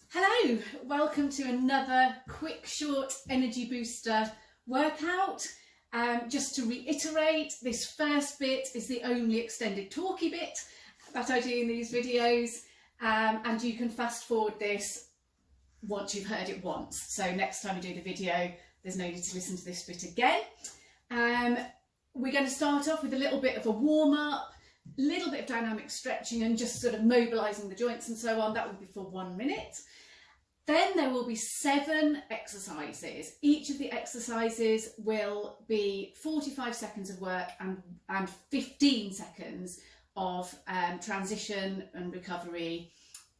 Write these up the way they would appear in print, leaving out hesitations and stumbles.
Hello, welcome to another quick short energy booster workout. Just to reiterate, this first bit is the only extended talky bit that I do in these videos, and you can fast forward this once you've heard it once. So next time you do the video, there's no need to listen to this bit again. We're going to start off with a little bit of a warm-up, a little bit of dynamic stretching and just sort of mobilising the joints and so on. That will be for 1 minute. Then there will be 7 exercises. Each of the exercises will be 45 seconds of work and 15 seconds of transition and recovery,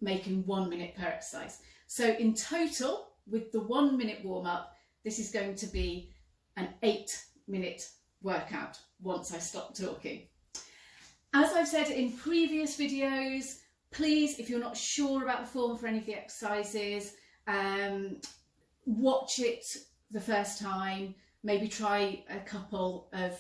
making 1 minute per exercise. So in total, with the 1 minute warm-up, this is going to be an 8-minute workout once I stop talking. As I've said in previous videos, please, if you're not sure about the form for any of the exercises, watch it the first time, maybe try a couple of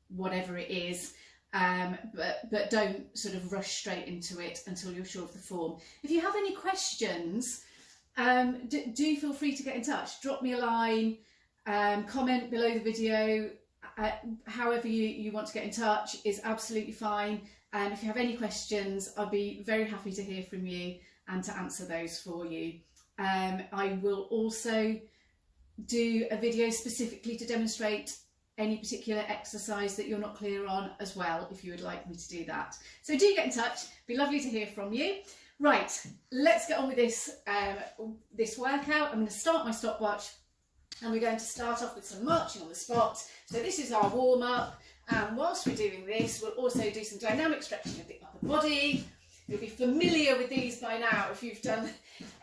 whatever it is, but don't sort of rush straight into it until you're sure of the form. If you have any questions, do feel free to get in touch. Drop me a line, comment below the video. However you want to get in touch is absolutely fine. And if you have any questions, I'll be very happy to hear from you and to answer those for you. I will also do a video specifically to demonstrate any particular exercise that you're not clear on as well, if you would like me to do that. So do get in touch, it'd be lovely to hear from you. Right, let's get on with this, this workout. I'm going to start my stopwatch and we're going to start off with some marching on the spot. So this is our warm-up, and whilst we're doing this, we'll also do some dynamic stretching of the upper body. You'll be familiar with these by now if you've done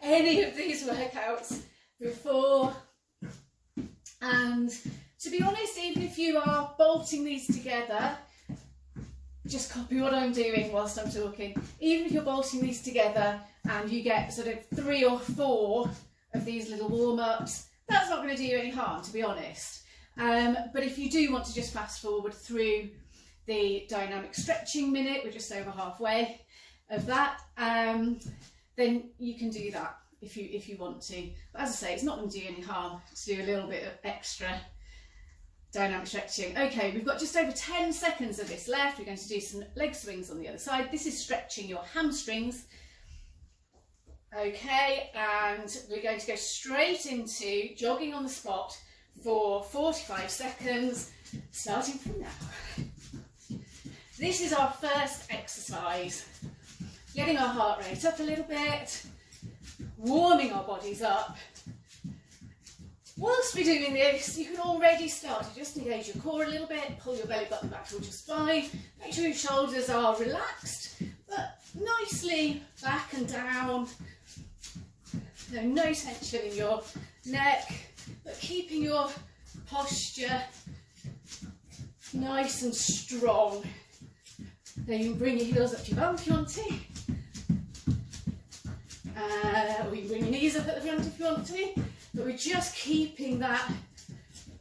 any of these workouts before. And to be honest, even if you are bolting these together, just copy what I'm doing whilst I'm talking. Even if you're bolting these together and you get sort of 3 or 4 of these little warm-ups, that's not going to do you any harm, to be honest. But if you do want to just fast forward through the dynamic stretching minute, we're just over halfway of that, then you can do that if you want to. But as I say, it's not going to do you any harm to do a little bit of extra dynamic stretching. Okay, we've got just over 10 seconds of this left. We're going to do some leg swings on the other side. This is stretching your hamstrings. Okay, and we're going to go straight into jogging on the spot for 45 seconds, starting from now. This is our first exercise. Getting our heart rate up a little bit, warming our bodies up. Whilst we're doing this, you can already start to just engage your core a little bit, pull your belly button back towards your spine, make sure your shoulders are relaxed, but nicely back and down. No tension in your neck, but keeping your posture nice and strong. Then you can bring your heels up to your bum if you want to. Or you can bring your knees up at the front if you want to. But we're just keeping that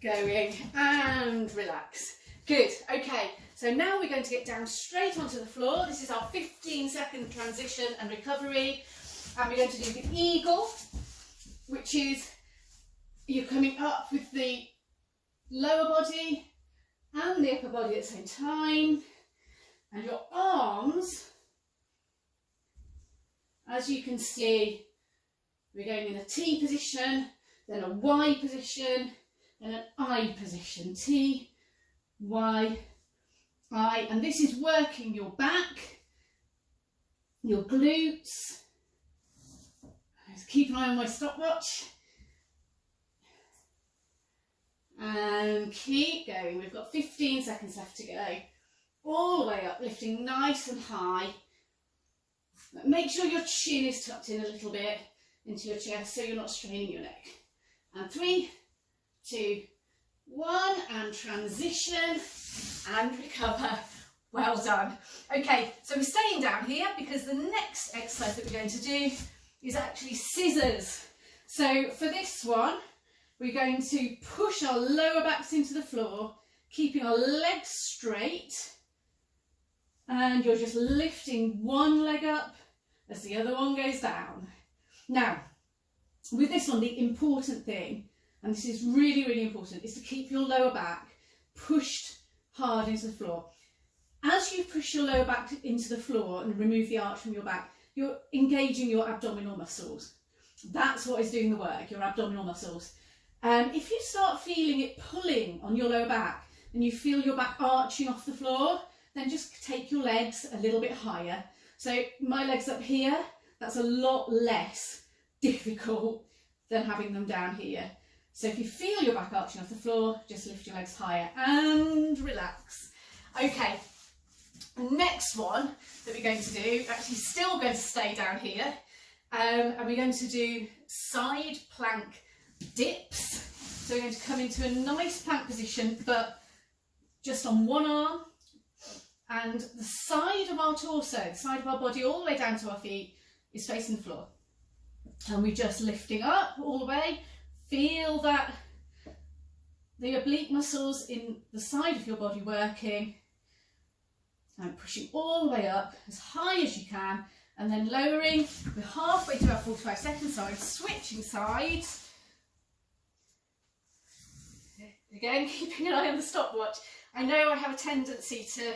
going and relax. Good, okay. So now we're going to get down straight onto the floor. This is our 15-second transition and recovery. And we're going to do the eagle, which is you're coming up with the lower body and the upper body at the same time. And your arms, as you can see, we're going in a T position, then a Y position, and an I position. T, Y, I. And this is working your back, your glutes. Just keep an eye on my stopwatch. And keep going. We've got 15 seconds left to go. All the way up, lifting nice and high. Make sure your chin is tucked in a little bit into your chest so you're not straining your neck. And 3, 2, 1, and transition and recover. Well done. Okay, so we're staying down here because the next exercise that we're going to do is actually scissors. So for this one, we're going to push our lower backs into the floor, keeping our legs straight, and you're just lifting one leg up as the other one goes down. Now, with this one, the important thing, and this is really, really important, is to keep your lower back pushed hard into the floor. As you push your lower back into the floor and remove the arch from your back, you're engaging your abdominal muscles. That's what is doing the work, your abdominal muscles. If you start feeling it pulling on your lower back and you feel your back arching off the floor, then just take your legs a little bit higher. So my legs up here, that's a lot less difficult than having them down here. So if you feel your back arching off the floor, just lift your legs higher and relax. Okay, next one that we're going to do, actually still going to stay down here, and we're going to do side plank dips. So we're going to come into a nice plank position, but just on one arm, and the side of our torso, the side of our body all the way down to our feet is facing the floor. And we're just lifting up all the way. Feel that the oblique muscles in the side of your body working, and pushing all the way up as high as you can, and then lowering. We're halfway through our 45 seconds, so I'm switching sides. Again, keeping an eye on the stopwatch. I know I have a tendency to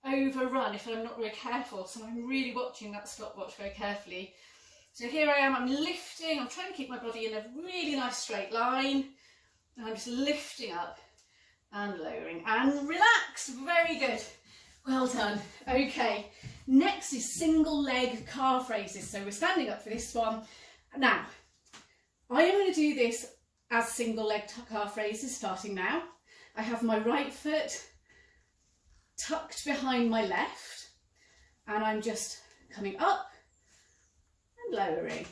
overrun if I'm not very careful, so I'm really watching that stopwatch very carefully. So here I am, I'm lifting, I'm trying to keep my body in a really nice straight line, and I'm just lifting up and lowering and relax. Very good, well done. Okay, next is single leg calf raises. So we're standing up for this one. Now, I am going to do this as single leg calf raises starting now. I have my right foot tucked behind my left, and I'm just coming up and lowering.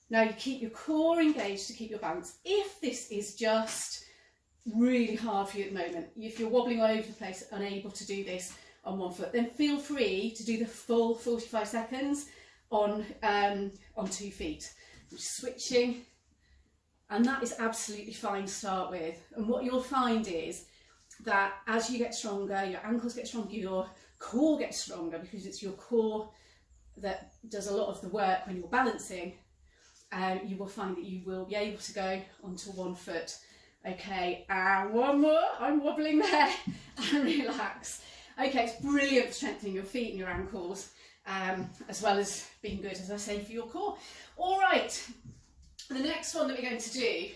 Now you keep your core engaged to keep your balance. If this is just really hard for you at the moment, if you're wobbling all over the place, unable to do this on one foot, then feel free to do the full 45 seconds on 2 feet. I'm just switching, and that is absolutely fine to start with. And what you'll find is that as you get stronger, your ankles get stronger, your core gets stronger, because it's your core that does a lot of the work when you're balancing. You will find that you will be able to go onto one foot. Okay, and one more, I'm wobbling there, and relax. Okay, it's brilliant for strengthening your feet and your ankles, as well as being good, as I say, for your core. All right, the next one that we're going to do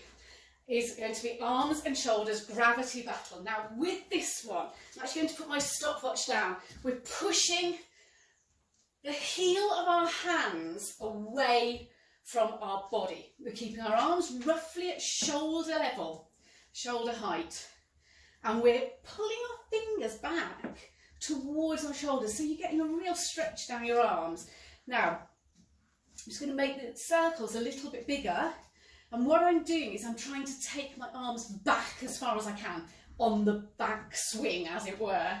is going to be arms and shoulders gravity battle. Now with this one, I'm actually going to put my stopwatch down. We're pushing the heel of our hands away from our body. We're keeping our arms roughly at shoulder level, shoulder height, and we're pulling our fingers back towards our shoulders, so you're getting a real stretch down your arms. Now, I'm just going to make the circles a little bit bigger, and what I'm doing is I'm trying to take my arms back as far as I can on the back swing, as it were.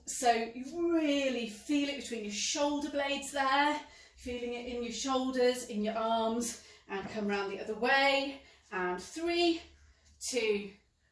So you really feel it between your shoulder blades there, feeling it in your shoulders, in your arms, and come round the other way. And 3, 2,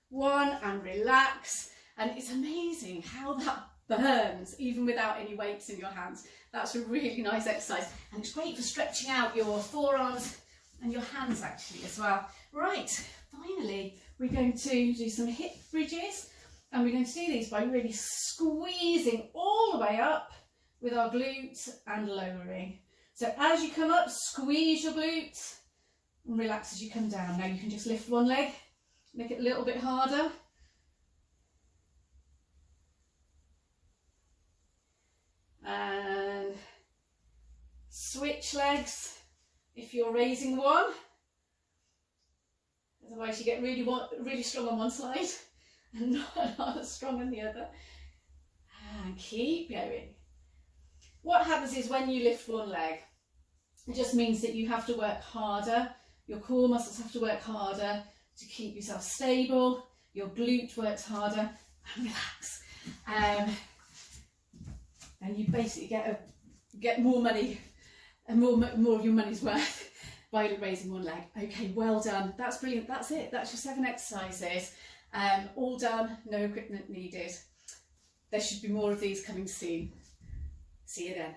1, and relax. And it's amazing how that burns, even without any weights in your hands. That's a really nice exercise, and it's great for stretching out your forearms and your hands actually as well. Right, finally, we're going to do some hip bridges, and we're going to do these by really squeezing all the way up with our glutes and lowering. So as you come up, squeeze your glutes and relax as you come down. Now you can just lift one leg, make it a little bit harder. And switch legs if you're raising one. Otherwise you get really strong on one side and not as strong on the other. And keep going. What happens is when you lift one leg, it just means that you have to work harder. Your core muscles have to work harder to keep yourself stable. Your glute works harder, and relax. And you basically get more money and more of your money's worth by raising one leg. Okay, well done. That's brilliant. That's it. That's your 7 exercises. All done. No equipment needed. There should be more of these coming soon. See you then.